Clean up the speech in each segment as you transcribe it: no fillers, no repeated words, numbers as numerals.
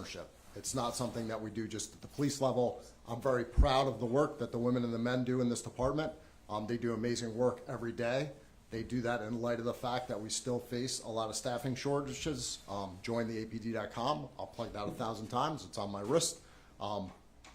partnership. It's not something that we do just at the police level. I'm very proud of the work that the women and the men do in this department. They do amazing work every day. They do that in light of the fact that we still face a lot of staffing shortages. Join the APD.com. I'll plug that 1,000 times. It's on my wrist.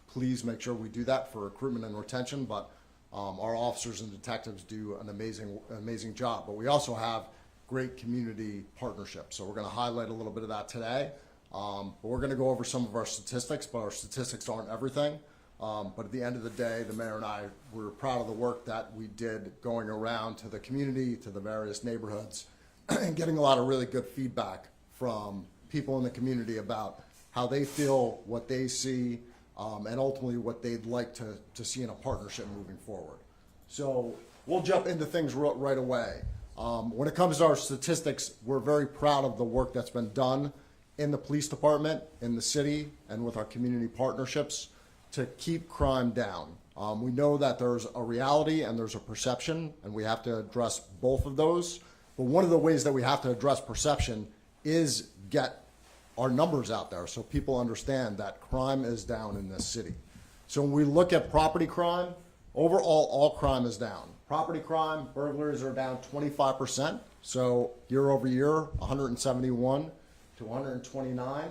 Please make sure we do that for recruitment and retention, but our officers and detectives do an amazing job. But we also have great community partnerships. So we're going to highlight a little bit of that today. But we're going to go over some of our statistics, but our statistics aren't everything. But at the end of the day, the mayor and I, we're proud of the work that we did going around to the community, to the various neighborhoods, and getting a lot of really good feedback from people in the community about how they feel, what they see, and ultimately what they'd like to see in a partnership moving forward. So we'll jump into things right away. When it comes to our statistics, we're very proud of the work that's been done in the police department, in the city, and with our community partnerships to keep crime down. We know that there's a reality and there's a perception, and we have to address both of those. But one of the ways that we have to address perception is get our numbers out there so people understand that crime is down in this city. So when we look at property crime, overall, all crime is down. Property crime, burglaries are down 25%. So year over year, 171 to 129.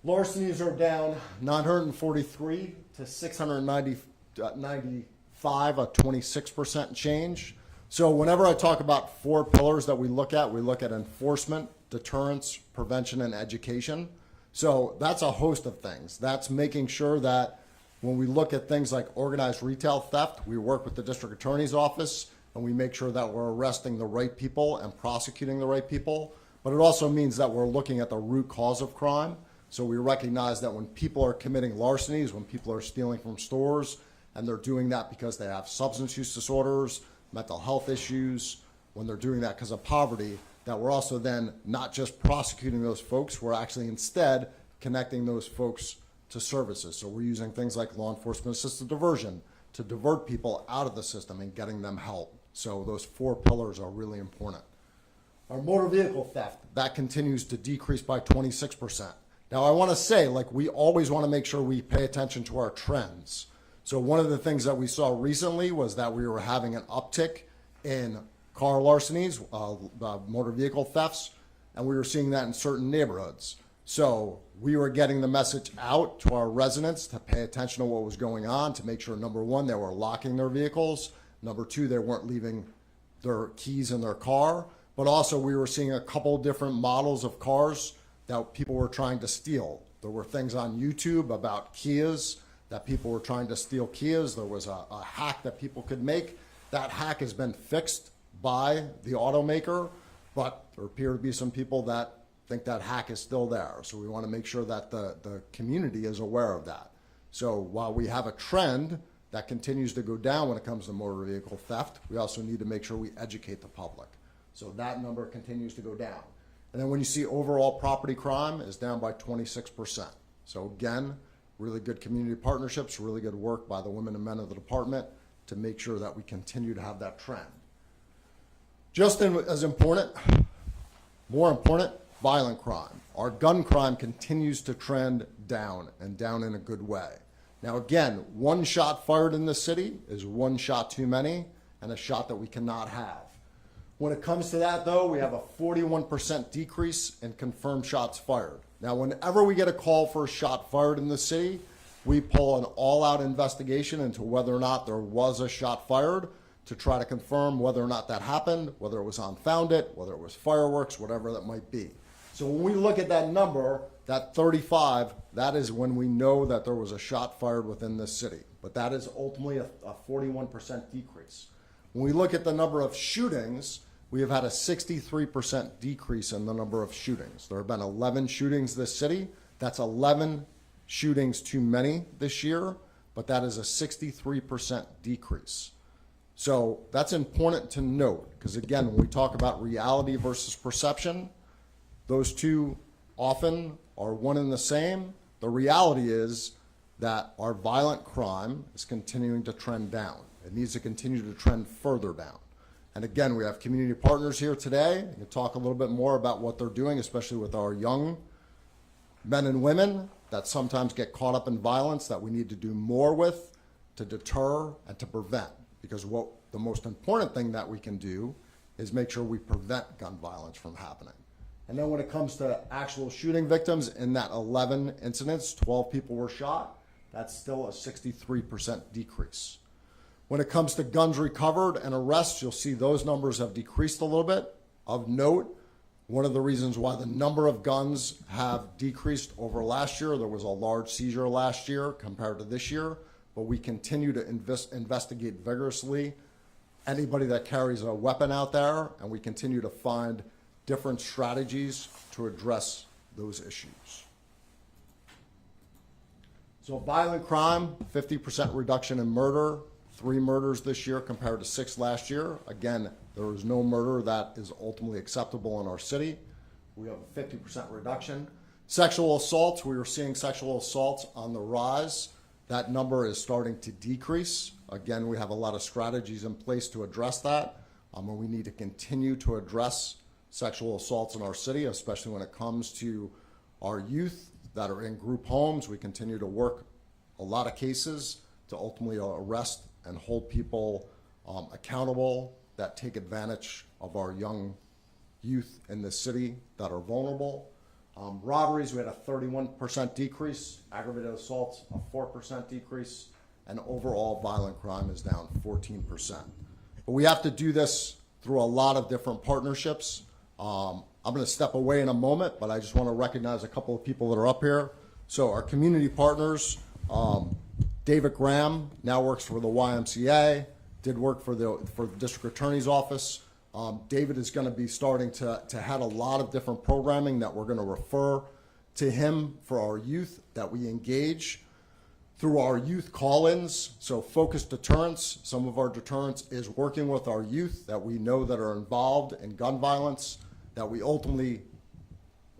Larcenies are down 943 to 695, a 26% change. So whenever I talk about 4 pillars that we look at enforcement, deterrence, prevention, and education. So that's a host of things. That's making sure that when we look at things like organized retail theft, we work with the district attorney's office and we make sure that we're arresting the right people and prosecuting the right people. But it also means that we're looking at the root cause of crime. So we recognize that when people are committing larcenies, when people are stealing from stores, and they're doing that because they have substance use disorders, mental health issues, when they're doing that because of poverty, that we're also then not just prosecuting those folks, we're actually instead connecting those folks to services. So we're using things like law enforcement assisted diversion to divert people out of the system and getting them help. So those 4 pillars are really important. Our motor vehicle theft, that continues to decrease by 26%. Now I want to say, like, we always want to make sure we pay attention to our trends. So one of the things that we saw recently was that we were having an uptick in car larcenies, motor vehicle thefts, and we were seeing that in certain neighborhoods. So we were getting the message out to our residents to pay attention to what was going on, to make sure, number one, they were locking their vehicles, number two, they weren't leaving their keys in their car, but also we were seeing a couple different models of cars that people were trying to steal. There were things on YouTube about Kias, that people were trying to steal Kias. There was a hack that people could make. That hack has been fixed by the automaker, but there appear to be some people that think that hack is still there. So we want to make sure that the community is aware of that. So while we have a trend that continues to go down when it comes to motor vehicle theft, we also need to make sure we educate the public. So that number continues to go down. And then when you see overall property crime is down by 26%. So again, really good community partnerships, really good work by the women and men of the department to make sure that we continue to have that trend. Just as important, more important, violent crime. Our gun crime continues to trend down, and down in a good way. Now again, 1 shot fired in this city is 1 shot too many, and a shot that we cannot have. When it comes to that though, we have a 41% decrease in confirmed shots fired. Now whenever we get a call for a shot fired in the city, we pull an all-out investigation into whether or not there was a shot fired, to try to confirm whether or not that happened, whether it was on Found It, whether it was fireworks, whatever that might be. So when we look at that number, that 35, that is when we know that there was a shot fired within this city. But that is ultimately a 41% decrease. When we look at the number of shootings, we have had a 63% decrease in the number of shootings. There have been 11 shootings this city. That's 11 shootings too many this year, but that is a 63% decrease. So that's important to note, because again, when we talk about reality versus perception, those two often are one and the same. The reality is that our violent crime is continuing to trend down. It needs to continue to trend further down. And again, we have community partners here today. We can talk a little bit more about what they're doing, especially with our young men and women that sometimes get caught up in violence that we need to do more with to deter and to prevent. Because what the most important thing that we can do is make sure we prevent gun violence from happening. And then when it comes to actual shooting victims, in that 11 incidents, 12 people were shot. That's still a 63% decrease. When it comes to guns recovered and arrests, you'll see those numbers have decreased a little bit. Of note, one of the reasons why the number of guns have decreased over last year, there was a large seizure last year compared to this year, but we continue to investigate vigorously anybody that carries a weapon out there, and we continue to find different strategies to address those issues. So violent crime, 50% reduction in murder, 3 murders this year compared to 6 last year. Again, there is no murder that is ultimately acceptable in our city. We have a 50% reduction. Sexual assaults, we were seeing sexual assaults on the rise. That number is starting to decrease. Again, we have a lot of strategies in place to address that. And we need to continue to address sexual assaults in our city, especially when it comes to our youth that are in group homes. We continue to work a lot of cases to ultimately arrest and hold people accountable that take advantage of our young youth in the city that are vulnerable. Robberies, we had a 31% decrease. Aggravated assaults, a 4% decrease. And overall violent crime is down 14%. But we have to do this through a lot of different partnerships. I'm going to step away in a moment, but I just want to recognize a couple of people that are up here. So our community partners, David Graham now works for the YMCA, did work for the district attorney's office. David is going to be starting to head a lot of different programming that we're going to refer to him for our youth that we engage through our youth call-ins. So focused deterrence, some of our deterrence is working with our youth that we know that are involved in gun violence, that we ultimately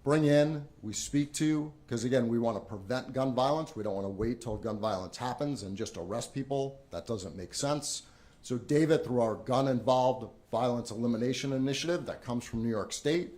bring in, we speak to, because again, we want to prevent gun violence. We don't want to wait till gun violence happens and just arrest people. That doesn't make sense. So David, through our gun-involved violence elimination initiative that comes from New York State,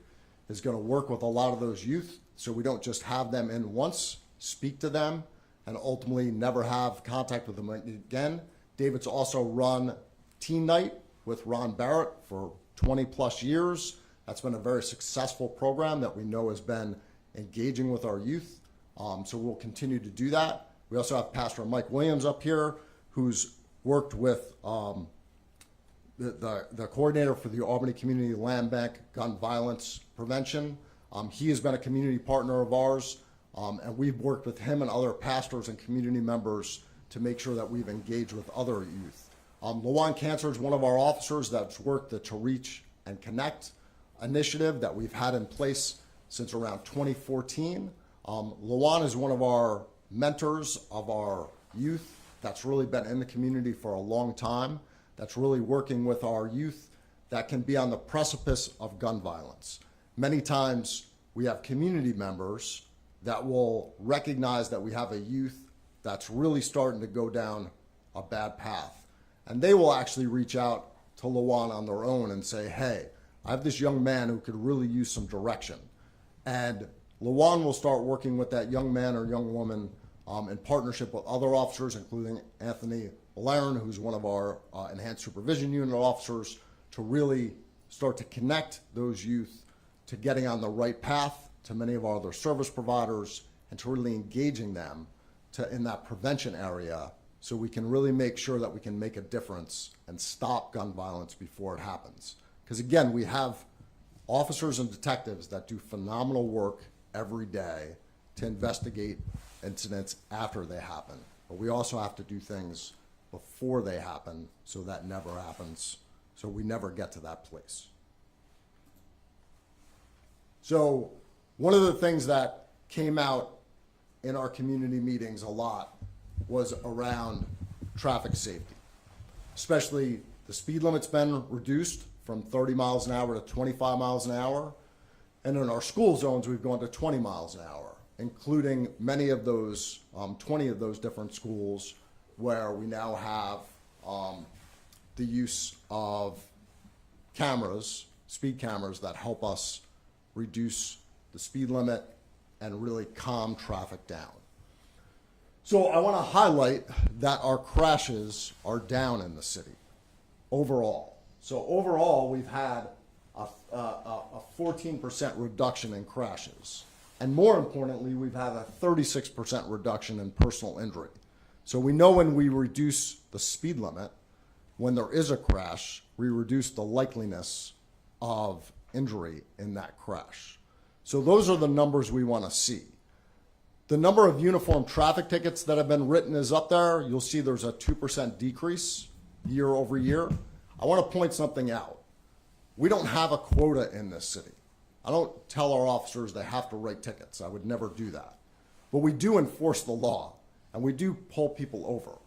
is going to work with a lot of those youth so we don't just have them in once, speak to them, and ultimately never have contact with them again. David's also run Teen Night with Ron Barrett for 20 plus years. That's been a very successful program that we know has been engaging with our youth. So we'll continue to do that. We also have Pastor Mike Williams up here, who's worked with the coordinator for the Albany Community Land Bank Gun Violence Prevention. He has been a community partner of ours, and we've worked with him and other pastors and community members to make sure that we've engaged with other youth. Lawan Cancer is one of our officers that's worked the To Reach and Connect initiative that we've had in place since around 2014. Lawan is one of our mentors of our youth that's really been in the community for a long time, that's really working with our youth that can be on the precipice of gun violence. Many times we have community members that will recognize that we have a youth that's really starting to go down a bad path. And they will actually reach out to Lawan on their own and say, hey, I have this young man who could really use some direction. And Lawan will start working with that young man or young woman in partnership with other officers, including Anthony Valerian, who's one of our enhanced supervision unit officers, to really start to connect those youth to getting on the right path to many of our other service providers and to really engaging them in that prevention area so we can really make sure that we can make a difference and stop gun violence before it happens. Because again, we have officers and detectives that do phenomenal work every day to investigate incidents after they happen. But we also have to do things before they happen so that never happens, so we never get to that place. So one of the things that came out in our community meetings a lot was around traffic safety, especially the speed limit's been reduced from 30 miles an hour to 25 miles an hour. And in our school zones, we've gone to 20 miles an hour, including many of those, 20 of those different schools where we now have the use of cameras, speed cameras that help us reduce the speed limit and really calm traffic down. So I want to highlight that our crashes are down in the city overall. So overall, we've had a 14% reduction in crashes. And more importantly, we've had a 36% reduction in personal injury. So we know when we reduce the speed limit, when there is a crash, we reduce the likeliness of injury in that crash. So those are the numbers we want to see. The number of uniform traffic tickets that have been written is up there. You'll see there's a 2% decrease year over year. I want to point something out. We don't have a quota in this city. I don't tell our officers they have to write tickets. I would never do that. But we do enforce the law, and we do pull people over.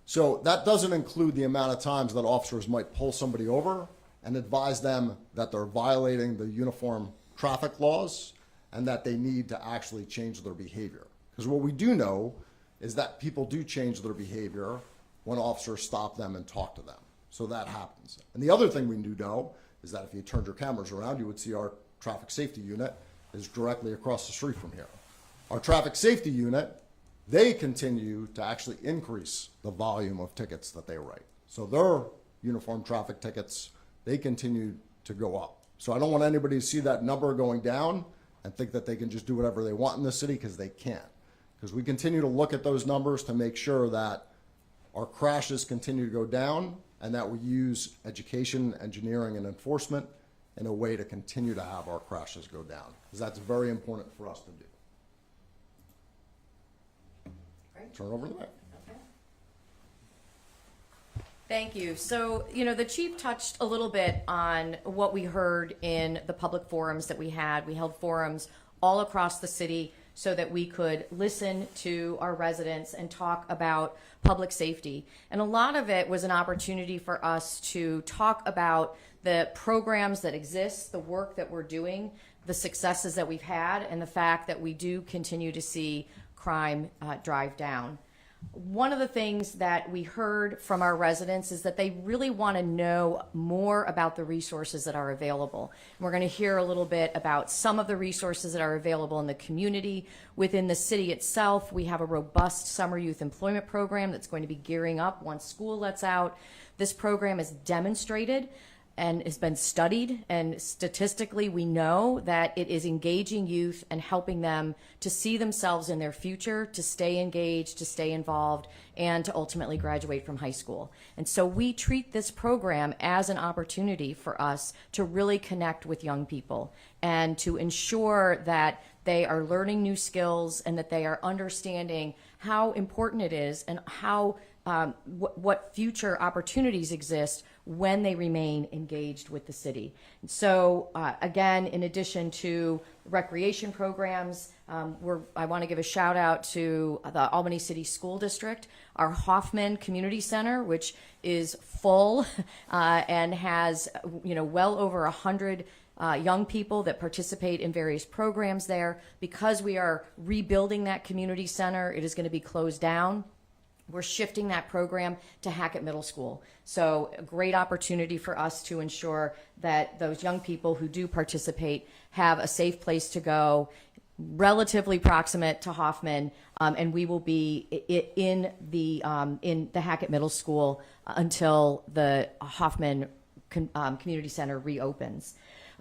So that doesn't include the amount of times that officers might pull somebody over and advise them that they're violating the uniform traffic laws and that they need to actually change their behavior. Because what we do know is that people do change their behavior when officers stop them and talk to them. So that happens. And the other thing we do know is that if you turned your cameras around, you would see our traffic safety unit is directly across the street from here. Our traffic safety unit, they continue to actually increase the volume of tickets that they write. So their uniform traffic tickets, they continue to go up. So I don't want anybody to see that number going down and think that they can just do whatever they want in the city, because they can't. Because we continue to look at those numbers to make sure that our crashes continue to go down and that we use education, engineering, and enforcement in a way to continue to have our crashes go down, because that's very important for us to do. Great. Turn over the mic. Okay. Thank you. So, the chief touched a little bit on what we heard in the public forums that we had. We held forums all across the city so that we could listen to our residents and talk about public safety. And a lot of it was an opportunity for us to talk about the programs that exist, the work that we're doing, the successes that we've had, and the fact that we do continue to see crime drive down. One of the things that we heard from our residents is that they really want to know more about the resources that are available. And we're going to hear a little bit about some of the resources that are available in the community. Within the city itself, we have a robust summer youth employment program that's going to be gearing up once school lets out. This program is demonstrated and has been studied, and statistically we know that it is engaging youth and helping them to see themselves in their future, to stay engaged, to stay involved, and to ultimately graduate from high school. And so we treat this program as an opportunity for us to really connect with young people and to ensure that they are learning new skills and that they are understanding how important it is and how what future opportunities exist when they remain engaged with the city. And so again, in addition to recreation programs, I want to give a shout out to the Albany City School District, our Hoffman Community Center, which is full and has well over 100 young people that participate in various programs there. Because we are rebuilding that community center, it is going to be closed down. We're shifting that program to Hackett Middle School. So a great opportunity for us to ensure that those young people who do participate have a safe place to go, relatively proximate to Hoffman, and we will be in the Hackett Middle School until the Hoffman Community Center reopens.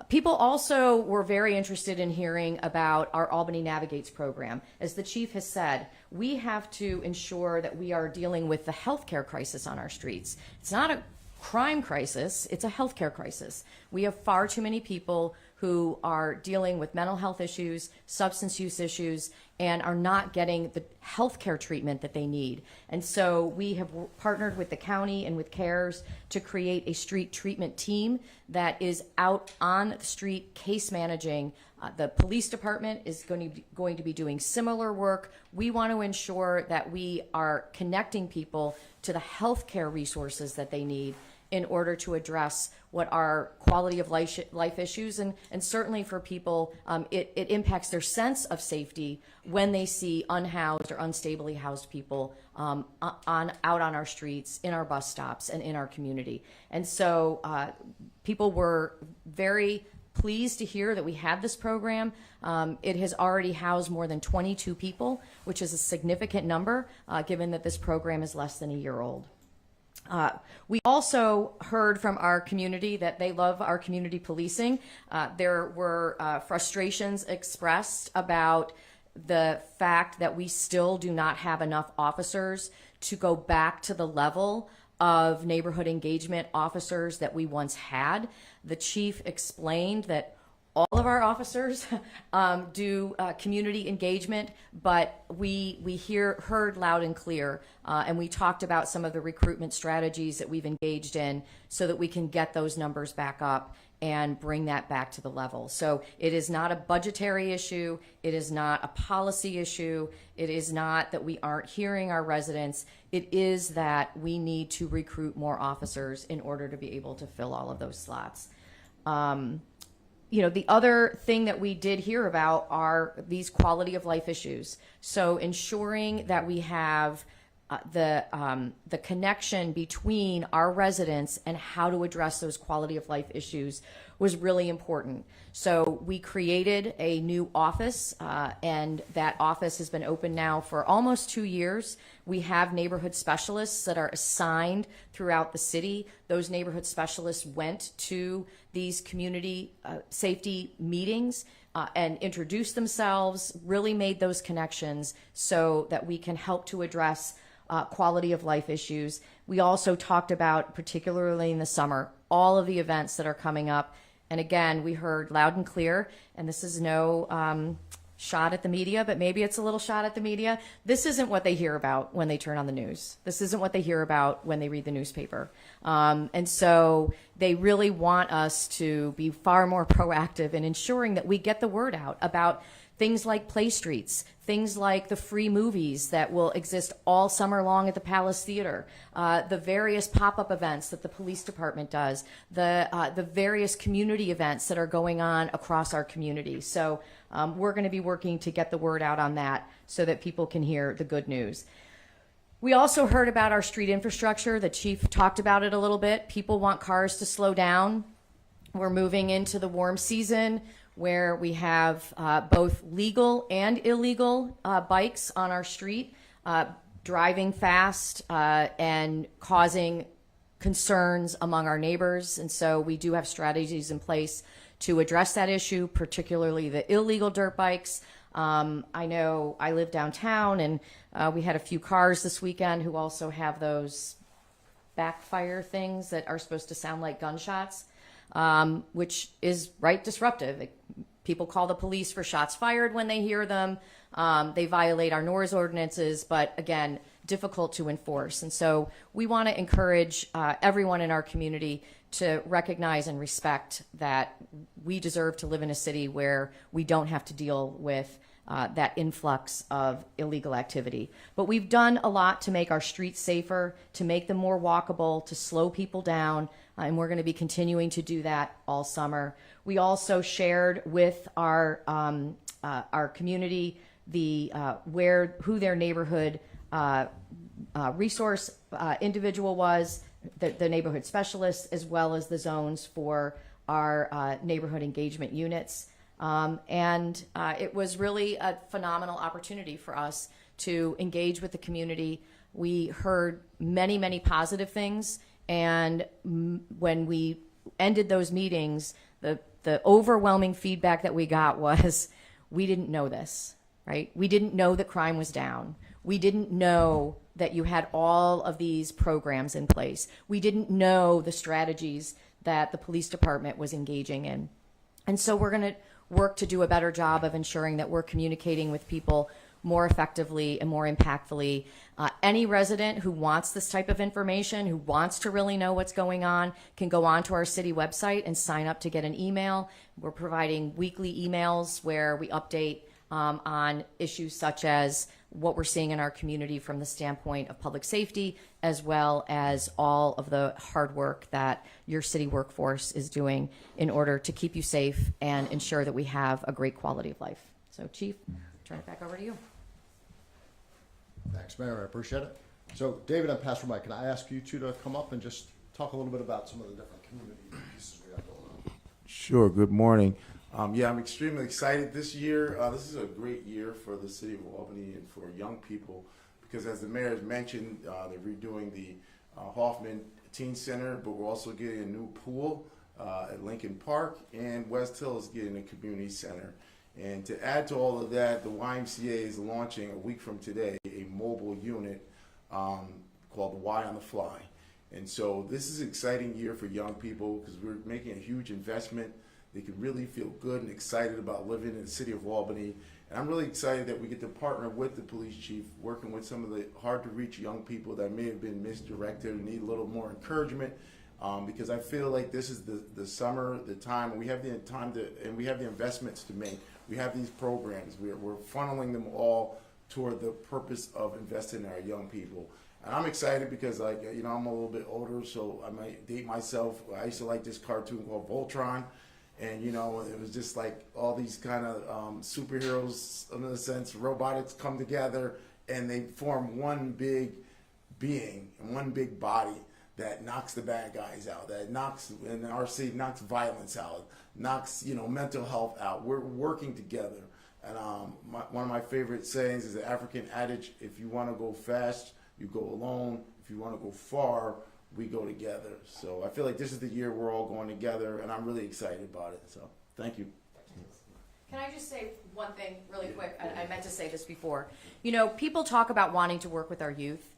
People also were very interested in hearing about our Albany Navigates program. As the chief has said, we have to ensure that we are dealing with the healthcare crisis on our streets. It's not a crime crisis, it's a healthcare crisis. We have far too many people who are dealing with mental health issues, substance use issues, and are not getting the healthcare treatment that they need. And so we have partnered with the county and with CARES to create a street treatment team that is out on the street case managing. The police department is going to be doing similar work. We want to ensure that we are connecting people to the healthcare resources that they need in order to address what are quality of life issues, and certainly for people, it impacts their sense of safety when they see unhoused or unstably housed people out on our streets, in our bus stops, and in our community. And so people were very pleased to hear that we had this program. It has already housed more than 22 people, which is a significant number, given that this program is less than a year old. We also heard from our community that they love our community policing. There were frustrations expressed about the fact that we still do not have enough officers to go back to the level of neighborhood engagement officers that we once had. The chief explained that all of our officers do community engagement, but we heard loud and clear, and we talked about some of the recruitment strategies that we've engaged in so that we can get those numbers back up and bring that back to the level. So it is not a budgetary issue. It is not a policy issue. It is not that we aren't hearing our residents. It is that we need to recruit more officers in order to be able to fill all of those slots. The other thing that we did hear about are these quality of life issues. So ensuring that we have the connection between our residents and how to address those quality of life issues was really important. So we created a new office, and that office has been open now for almost 2 years. We have neighborhood specialists that are assigned throughout the city. Those neighborhood specialists went to these community safety meetings and introduced themselves, really made those connections so that we can help to address quality of life issues. We also talked about, particularly in the summer, all of the events that are coming up. And again, we heard loud and clear, and this is no shot at the media, but maybe it's a little shot at the media. This isn't what they hear about when they turn on the news. This isn't what they hear about when they read the newspaper. And so they really want us to be far more proactive in ensuring that we get the word out about things like play streets, things like the free movies that will exist all summer long at the Palace Theater, the various pop-up events that the police department does, the various community events that are going on across our community. So we're going to be working to get the word out on that so that people can hear the good news. We also heard about our street infrastructure. The chief talked about it a little bit. People want cars to slow down. We're moving into the warm season, where we have both legal and illegal bikes on our street, driving fast and causing concerns among our neighbors. And so we do have strategies in place to address that issue, particularly the illegal dirt bikes. I know I live downtown, and we had a few cars this weekend who also have those backfire things that are supposed to sound like gunshots, which is right disruptive. People call the police for shots fired when they hear them. They violate our noise ordinances, but again, difficult to enforce. And so we want to encourage everyone in our community to recognize and respect that we deserve to live in a city where we don't have to deal with that influx of illegal activity. But we've done a lot to make our streets safer, to make them more walkable, to slow people down, and we're going to be continuing to do that all summer. We also shared with our community who their neighborhood resource individual was, the neighborhood specialists, as well as the zones for our neighborhood engagement units. And it was really a phenomenal opportunity for us to engage with the community. We heard many, many positive things. And when we ended those meetings, the overwhelming feedback that we got was, we didn't know this, right? We didn't know that crime was down. We didn't know that you had all of these programs in place. We didn't know the strategies that the police department was engaging in. And so we're going to work to do a better job of ensuring that we're communicating with people more effectively and more impactfully. Any resident who wants this type of information, who wants to really know what's going on, can go onto our city website and sign up to get an email. We're providing weekly emails where we update on issues such as what we're seeing in our community from the standpoint of public safety, as well as all of the hard work that your city workforce is doing in order to keep you safe and ensure that we have a great quality of life. So, Chief, turn it back over to you. Thanks, Mayor. I appreciate it. So, David and Pastor Mike, can I ask you two to come up and just talk a little bit about some of the different community pieces we have going on? Sure. Good morning. Yeah, I'm extremely excited this year. This is a great year for the city of Albany and for young people because, as the mayor has mentioned, they're redoing the Hoffman Teen Center, but we're also getting a new pool at Lincoln Park, and West Hill is getting a community center. And to add to all of that, the YMCA is launching a week from today a mobile unit called the Y on the Fly. And so this is an exciting year for young people because we're making a huge investment. They can really feel good and excited about living in the city of Albany. And I'm really excited that we get to partner with the police chief, working with some of the hard-to-reach young people that may have been misdirected and need a little more encouragement. Because I feel like this is the summer, the time, and we have the time to, and we have the investments to make. We have these programs. We're funneling them all toward the purpose of investing in our young people. And I'm excited because, like, you know, I'm a little bit older, so I might date myself. I used to like this cartoon called Voltron, and, you know, it was just like all these kind of superheroes, in a sense, robotics come together, and they form one big being and one big body that knocks the bad guys out, that knocks, in our city, knocks violence out, knocks, you know, mental health out. We're working together. And one of my favorite sayings is the African adage, if you want to go fast, you go alone. If you want to go far, we go together. So I feel like this is the year we're all going together, and I'm really excited about it. So thank you. Can I just say one thing really quick? I meant to say this before. You know, people talk about wanting to work with our youth,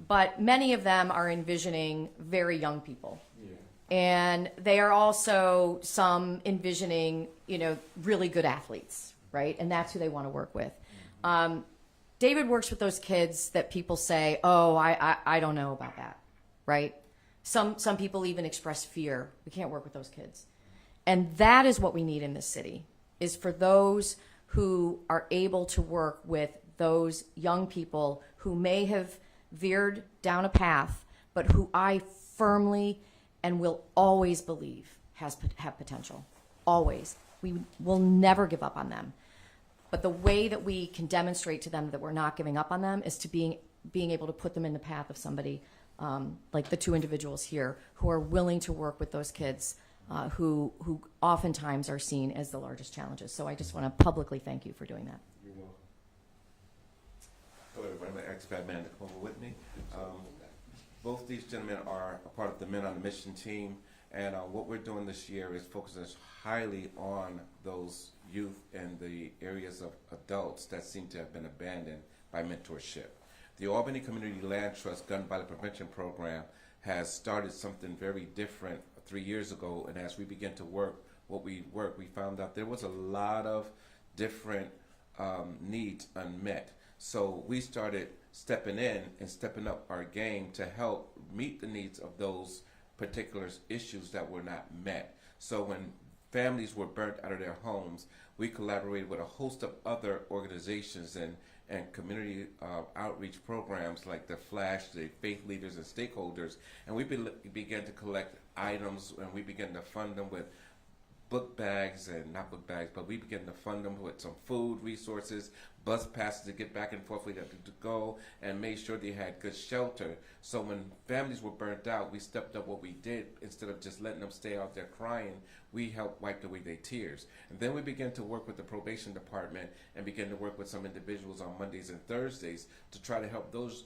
but many of them are envisioning very young people. Yeah. And they are also some envisioning, you know, really good athletes, right? And that's who they want to work with. David works with those kids that people say, oh, I don't know about that, right? Some people even express fear. We can't work with those kids. And that is what we need in this city, is for those who are able to work with those young people who may have veered down a path, but who I firmly and will always believe have potential. Always. We will never give up on them. But the way that we can demonstrate to them that we're not giving up on them is to being able to put them in the path of somebody like the two individuals here who are willing to work with those kids who oftentimes are seen as the largest challenges. So I just want to publicly thank you for doing that. You're welcome. Hello, everybody. I'm ex-Bad Man over with me. Both these gentlemen are a part of the Men on the Mission team, and what we're doing this year is focusing highly on those youth and the areas of adults that seem to have been abandoned by mentorship. The Albany Community Land Trust Gun Violence Prevention Program has started something very different 3 years ago, and as we began to work, we found out there was a lot of different needs unmet. So we started stepping in and stepping up our game to help meet the needs of those particular issues that were not met. So when families were burnt out of their homes, we collaborated with a host of other organizations and community outreach programs like the Flash, the faith leaders and stakeholders, and we began to collect items, and we began to fund them with book bags, and not book bags, but we began to fund them with some food resources, bus passes to get back and forth where they had to go, and made sure they had good shelter. So when families were burnt out, we stepped up what we did. Instead of just letting them stay out there crying, we helped wipe away their tears. And then we began to work with the probation department and began to work with some individuals on Mondays and Thursdays to try to help those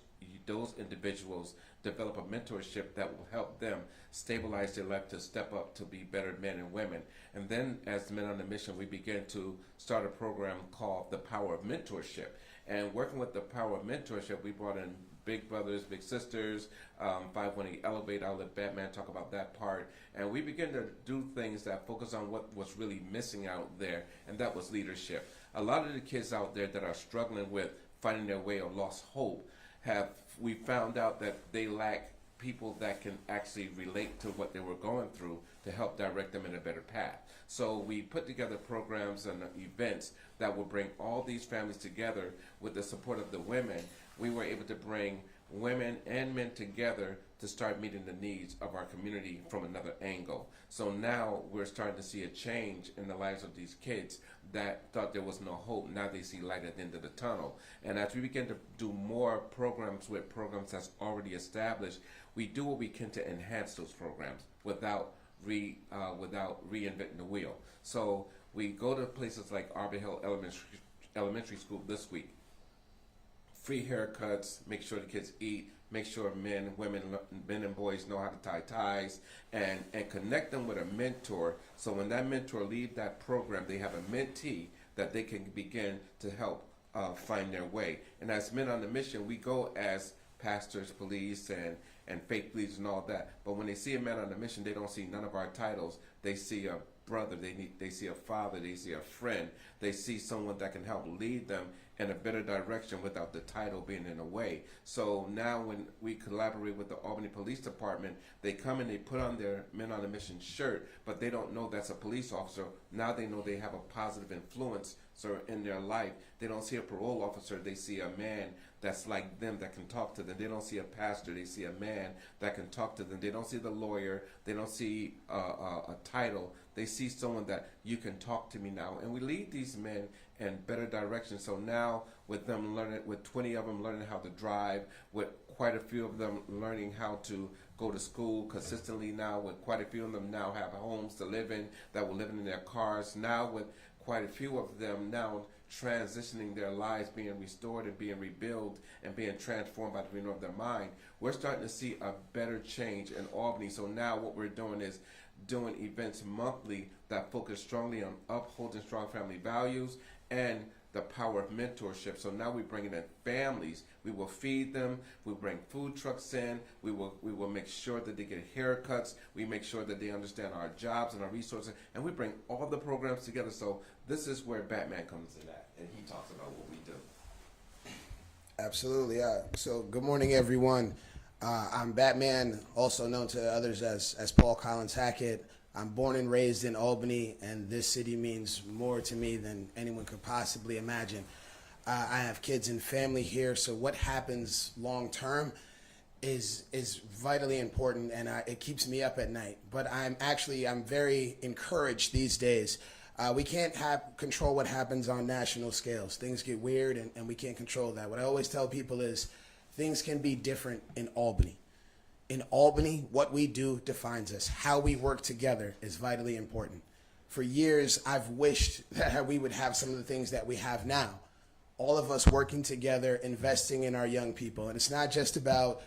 individuals develop a mentorship that will help them stabilize their life to step up to be better men and women. And then as Men on the Mission, we began to start a program called The Power of Mentorship. And working with The Power of Mentorship, we brought in Big Brothers, Big Sisters, 518 Elevate. I'll let Batman talk about that part. And we began to do things that focus on what was really missing out there, and that was leadership. A lot of the kids out there that are struggling with finding their way or lost hope, we found out that they lack people that can actually relate to what they were going through to help direct them in a better path. So we put together programs and events that will bring all these families together with the support of the women. We were able to bring women and men together to start meeting the needs of our community from another angle. So now we're starting to see a change in the lives of these kids that thought there was no hope. Now they see light at the end of the tunnel. And as we begin to do more programs with programs that's already established, we do what we can to enhance those programs without without reinventing the wheel. So we go to places like Arbor Hill Elementary School this week. Free haircuts, make sure the kids eat, make sure men and boys know how to tie ties, and connect them with a mentor. So when that mentor leaves that program, they have a mentee that they can begin to help find their way. And as men on the mission, we go as pastors, police, and faith leaders and all that. But when they see a man on a mission, they don't see none of our titles. They see a brother, they see a father, they see a friend, they see someone that can help lead them in a better direction without the title being in the way. So now when we collaborate with the Albany Police Department, they come and they put on their Men on a Mission shirt, but they don't know that's a police officer. Now they know they have a positive influence in their life. They don't see a parole officer, they see a man that's like them that can talk to them. They don't see a pastor, they see a man that can talk to them. They don't see the lawyer, they don't see a title. They see someone that you can talk to me now. And we lead these men in better direction. So now with them learning, with 20 of them learning how to drive, with quite a few of them learning how to go to school consistently now, with quite a few of them now have homes to live in, that were living in their cars. Now with quite a few of them now transitioning their lives, being restored and being rebuilt and being transformed by the renewal of their mind, we're starting to see a better change in Albany. So now what we're doing is doing events monthly that focus strongly on upholding strong family values and the power of mentorship. So now we're bringing in families. We will feed them. We bring food trucks in. We will make sure that they get haircuts. We make sure that they understand our jobs and our resources. And we bring all the programs together. So this is where Batman comes in at, and he talks about what we do. Absolutely. So good morning, everyone. I'm Batman, also known to others as Paul Collins Hackett. I'm born and raised in Albany, and this city means more to me than anyone could possibly imagine. I have kids and family here, so what happens long term is vitally important, and it keeps me up at night. But I'm very encouraged these days. We can't control what happens on national scales. Things get weird, and we can't control that. What I always tell people is things can be different in Albany. In Albany, what we do defines us. How we work together is vitally important. For years, I've wished that we would have some of the things that we have now. All of us working together, investing in our young people. And it's not just about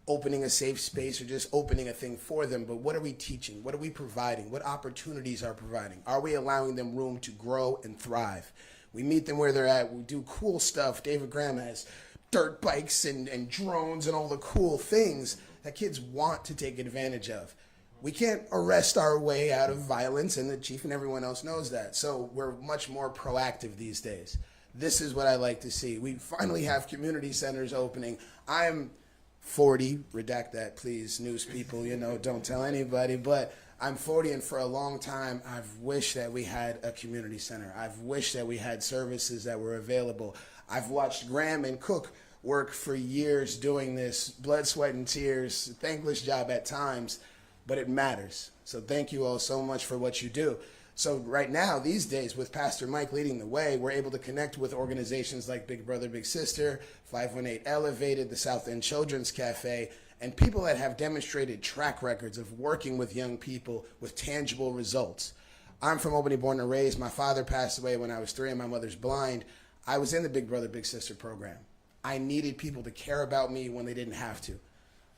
opening a safe space or just opening a thing for them, but what are we teaching? What are we providing? What opportunities are providing? Are we allowing them room to grow and thrive? We meet them where they're at. We do cool stuff. David Graham has dirt bikes and drones and all the cool things that kids want to take advantage of. We can't arrest our way out of violence, and the chief and everyone else knows that. So we're much more proactive these days. This is what I like to see. We finally have community centers opening. I'm 40, redact that please, news people, don't tell anybody, but I'm 40, and for a long time, I've wished that we had a community center. I've wished that we had services that were available. I've watched Graham and Cook work for years doing this, blood, sweat, and tears, thankless job at times, but it matters. So thank you all so much for what you do. So right now, these days, with Pastor Mike leading the way, we're able to connect with organizations like Big Brother, Big Sister, 518 Elevated, the South End Children's Cafe, and people that have demonstrated track records of working with young people with tangible results. I'm from Albany, born and raised. My father passed away when I was 3 and my mother's blind. I was in the Big Brother, Big Sister program. I needed people to care about me when they didn't have to.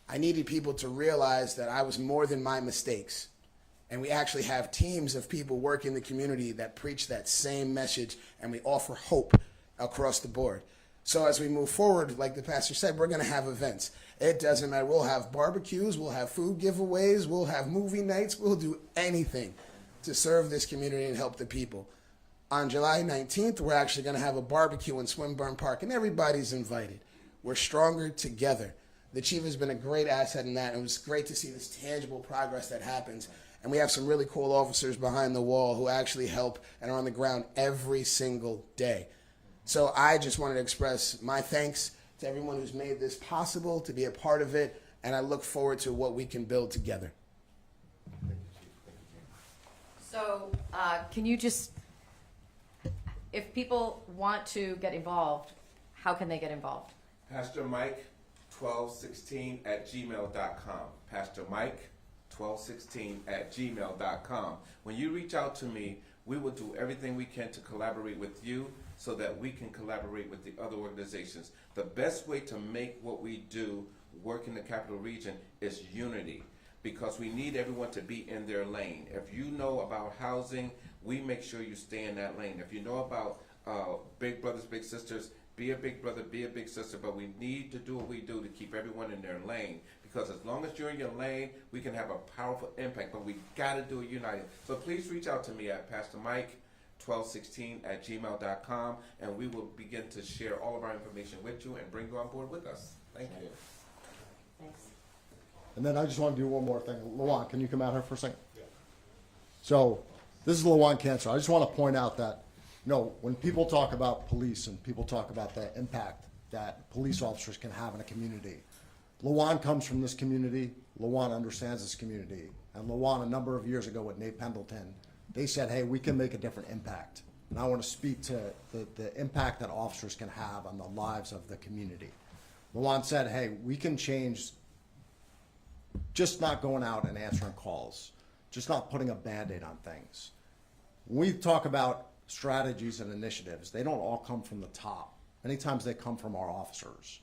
I needed people to realize that I was more than my mistakes. And we actually have teams of people work in the community that preach that same message, and we offer hope across the board. So as we move forward, like the pastor said, we're going to have events. It doesn't matter. We'll have barbecues, we'll have food giveaways, we'll have movie nights, we'll do anything to serve this community and help the people. On July 19th, we're actually going to have a barbecue in Swinburne Park, and everybody's invited. We're stronger together. The chief has been a great asset in that, and it was great to see this tangible progress that happens. And we have some really cool officers behind the wall who actually help and are on the ground every single day. So I just wanted to express my thanks to everyone who's made this possible, to be a part of it, and I look forward to what we can build together. So can you just, if people want to get involved, how can they get involved? Pastor Mike 1216 at gmail.com. Pastor Mike 1216@gmail.com. When you reach out to me, we will do everything we can to collaborate with you so that we can collaborate with the other organizations. The best way to make what we do work in the capital region is unity, because we need everyone to be in their lane. If you know about housing, we make sure you stay in that lane. If you know about big brothers, big sisters, be a big brother, be a big sister, but we need to do what we do to keep everyone in their lane, because as long as you're in your lane, we can have a powerful impact, but we gotta do it united. So please reach out to me at Pastor Mike 1216@gmail.com, and we will begin to share all of our information with you and bring you on board with us. Thank you. Thanks. And then I just want to do one more thing. Lawan, can you come out here for a second? Yeah. So this is Lawan Cancer. I just want to point out that, when people talk about police and people talk about the impact that police officers can have in a community, Lawan comes from this community. Lawan understands this community. And Lawan, a number of years ago with Nate Pendleton, they said, hey, we can make a different impact. And I want to speak to the impact that officers can have on the lives of the community. Lawan said, hey, we can change just not going out and answering calls, just not putting a Band-Aid on things. When we talk about strategies and initiatives, they don't all come from the top. Many times they come from our officers.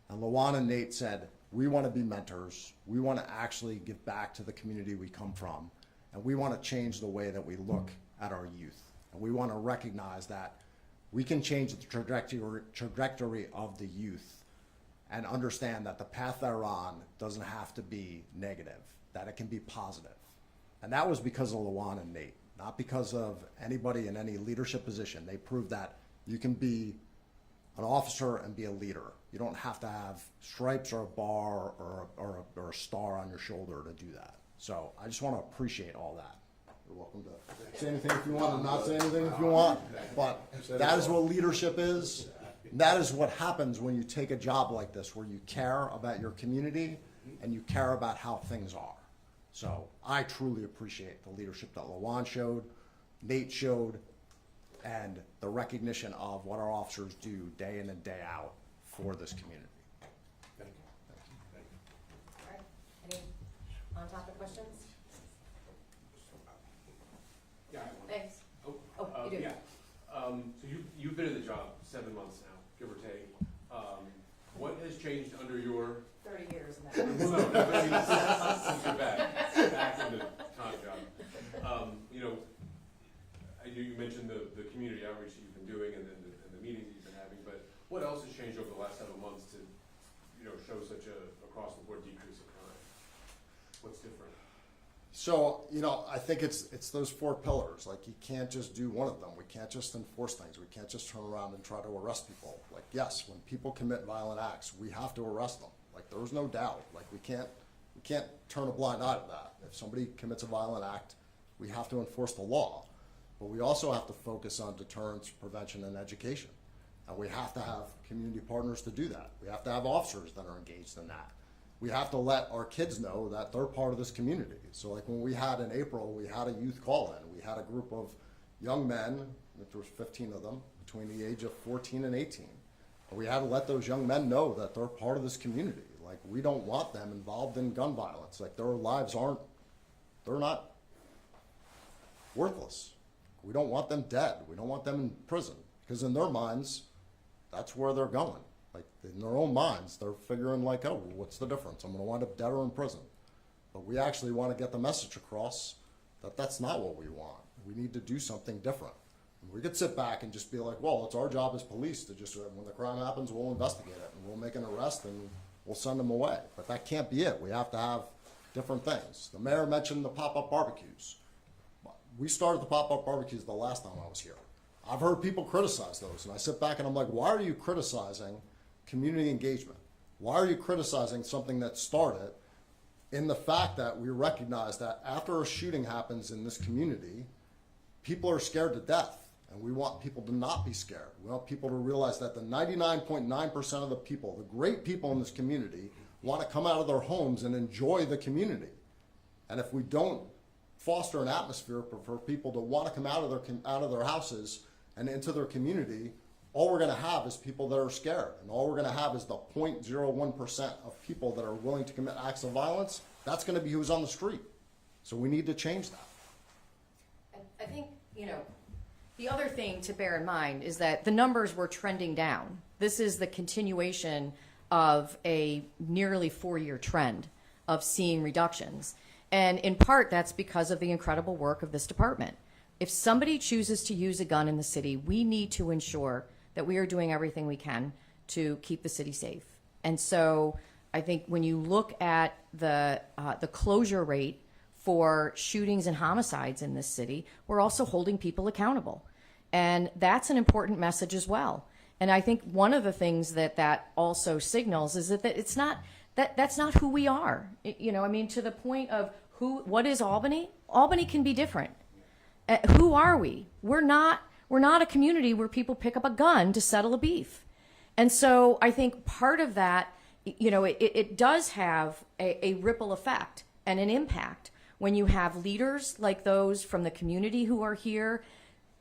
And Lawan and Nate said, we want to be mentors. We want to actually give back to the community we come from. And we want to change the way that we look at our youth. And we want to recognize that we can change the trajectory of the youth and understand that the path they're on doesn't have to be negative, that it can be positive. And that was because of Lawan and Nate, not because of anybody in any leadership position. They proved that you can be an officer and be a leader. You don't have to have stripes or a bar or a star on your shoulder to do that. So I just want to appreciate all that. You're welcome to say anything if you want and not say anything if you want. But that is what leadership is. That is what happens when you take a job like this, where you care about your community and you care about how things are. So I truly appreciate the leadership that Lawan showed, Nate showed, and the recognition of what our officers do day in and day out for this community. All right. Any on-topic questions? Yeah. I have one. Thanks. Oh, You do. yeah. So you've been in the job 7 months now, give or take. What has changed under your? 30 years in that. Well, no, I mean, since you're back in the time job. You mentioned the community outreach that you've been doing and the meetings that you've been having, but what else has changed over the last 7 months to, show such a across the board decrease of crime? What's different? So, I think it's those 4 pillars. Like, you can't just do one of them. We can't just enforce things. We can't just turn around and try to arrest people. Like, yes, when people commit violent acts, we have to arrest them. Like, there's no doubt. Like, we can't turn a blind eye to that. If somebody commits a violent act, we have to enforce the law. But we also have to focus on deterrence, prevention, and education. And we have to have community partners to do that. We have to have officers that are engaged in that. We have to let our kids know that they're part of this community. So like when we had in April, we had a youth call-in. We had a group of young men, there was 15 of them, between the age of 14 and 18. And we had to let those young men know that they're part of this community. Like, we don't want them involved in gun violence. Like, their lives they're not worthless. We don't want them dead. We don't want them in prison. Because in their minds, that's where they're going. Like, in their own minds, they're figuring like, oh, well, what's the difference? I'm going to wind up dead or in prison. But we actually want to get the message across that that's not what we want. We need to do something different. And we could sit back and just be like, well, it's our job as police to just, when the crime happens, we'll investigate it and we'll make an arrest and we'll send them away. But that can't be it. We have to have different things. The mayor mentioned the pop-up barbecues. We started the pop-up barbecues the last time I was here. I've heard people criticize those, and I sit back and I'm like, why are you criticizing community engagement? Why are you criticizing something that started in the fact that we recognize that after a shooting happens in this community, people are scared to death, and we want people to not be scared. We want people to realize that the 99.9% of the people, the great people in this community, want to come out of their homes and enjoy the community. And if we don't foster an atmosphere for people to want to come out of their houses and into their community, all we're going to have is people that are scared. And all we're going to have is the 0.01% of people that are willing to commit acts of violence. That's going to be who's on the street. So we need to change that. I think, the other thing to bear in mind is that the numbers were trending down. This is the continuation of a nearly 4-year trend of seeing reductions. And in part, that's because of the incredible work of this department. If somebody chooses to use a gun in the city, we need to ensure that we are doing everything we can to keep the city safe. And so I think when you look at the closure rate for shootings and homicides in this city, we're also holding people accountable. And that's an important message as well. And I think one of the things that also signals is that it's not, that's not who we are. To the point of what is Albany? Albany can be different. Who are we? We're not a community where people pick up a gun to settle a beef. And so I think part of that, it does have a ripple effect and an impact when you have leaders like those from the community who are here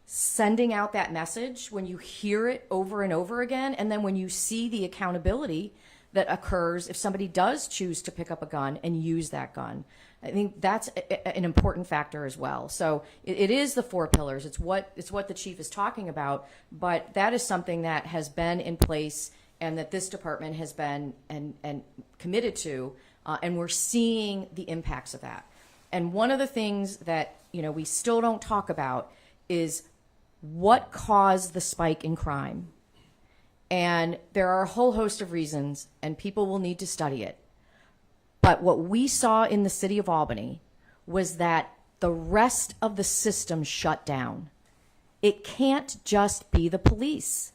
sending out that message, when you hear it over and over again, and then when you see the accountability that occurs if somebody does choose to pick up a gun and use that gun. I think that's an important factor as well. So it is the 4 pillars. It's what the chief is talking about, but that is something that has been in place and that this department has been and committed to, and we're seeing the impacts of that. And one of the things that we still don't talk about is what caused the spike in crime. And there are a whole host of reasons, and people will need to study it. But what we saw in the city of Albany was that the rest of the system shut down. It can't just be the police.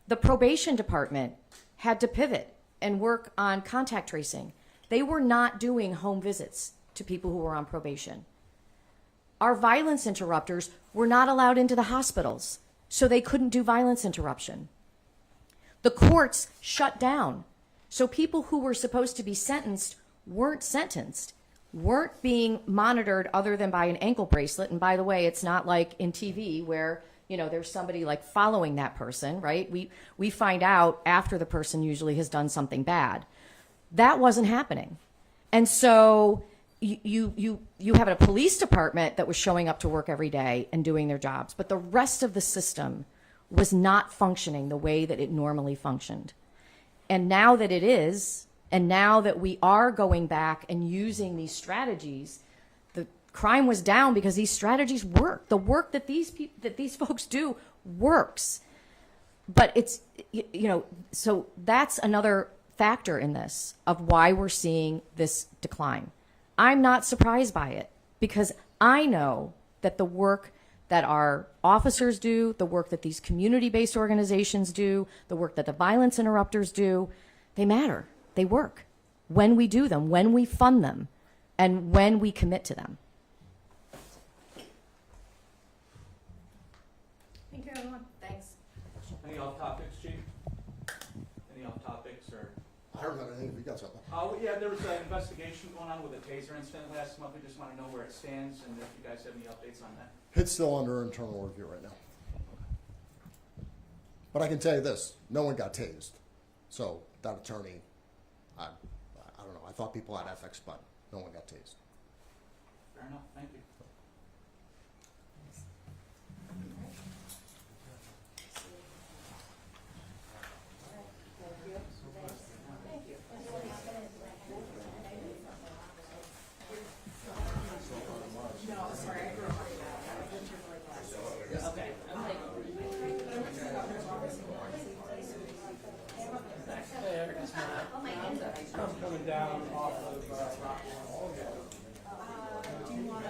The probation department had to pivot and work on contact tracing. They were not doing home visits to people who were on probation. Our violence interrupters were not allowed into the hospitals, so they couldn't do violence interruption. The courts shut down, so people who were supposed to be sentenced, weren't being monitored other than by an ankle bracelet. And by the way, it's not like in TV where, there's somebody like following that person, right? We find out after the person usually has done something bad. That wasn't happening. And so you have a police department that was showing up to work every day and doing their jobs, but the rest of the system was not functioning the way that it normally functioned. And now that it is, and now that we are going back and using these strategies, the crime was down because these strategies work. The work that these folks do works. But it's, so that's another factor in this of why we're seeing this decline. I'm not surprised by it because I know that the work that our officers do, the work that these community-based organizations do, the work that the violence interrupters do, they matter. They work when we do them, when we fund them, and when we commit to them. Thank you, everyone. Thanks. Any off topics, Chief? Any off topics or? I don't have anything if you got something. Yeah, there was an investigation going on with a taser incident last month. We just want to know where it stands and if you guys have any updates on that. It's still under internal review right now. But I can tell you this, no one got tased. So that attorney, I don't know, I thought people had ethics, but no one got tased. Fair enough, thank you. I'm coming down off of Rockland. Do you want to